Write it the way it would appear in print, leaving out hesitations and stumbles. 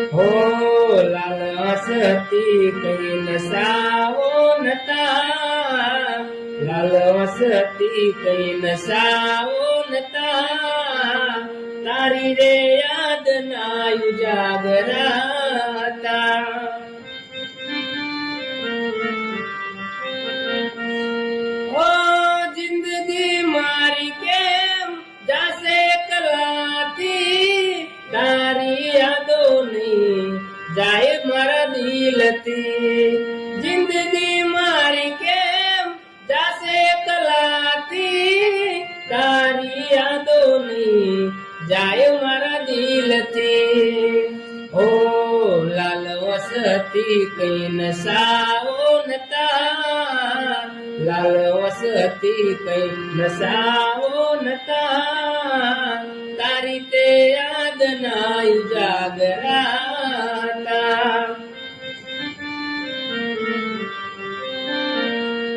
हो लाल वसती कई नसावो नता, लाल वसती कई नसावो नता, तारी रे याद ना उजागराता। ओ जिंदगी मारी केम जासे कलाती, तारी यादों ની જાય મારા દિલથી। જિંદગી મારી કેમ જાશે કલાથી, તારી યાદોની જાય મારા દિલથી। ઓ લાલ વસતી કઈ નસાવો નતા, લાલ વસતી કઈ નસાવો નતા, તારી તે યાદ ના ઉજાગરાતા।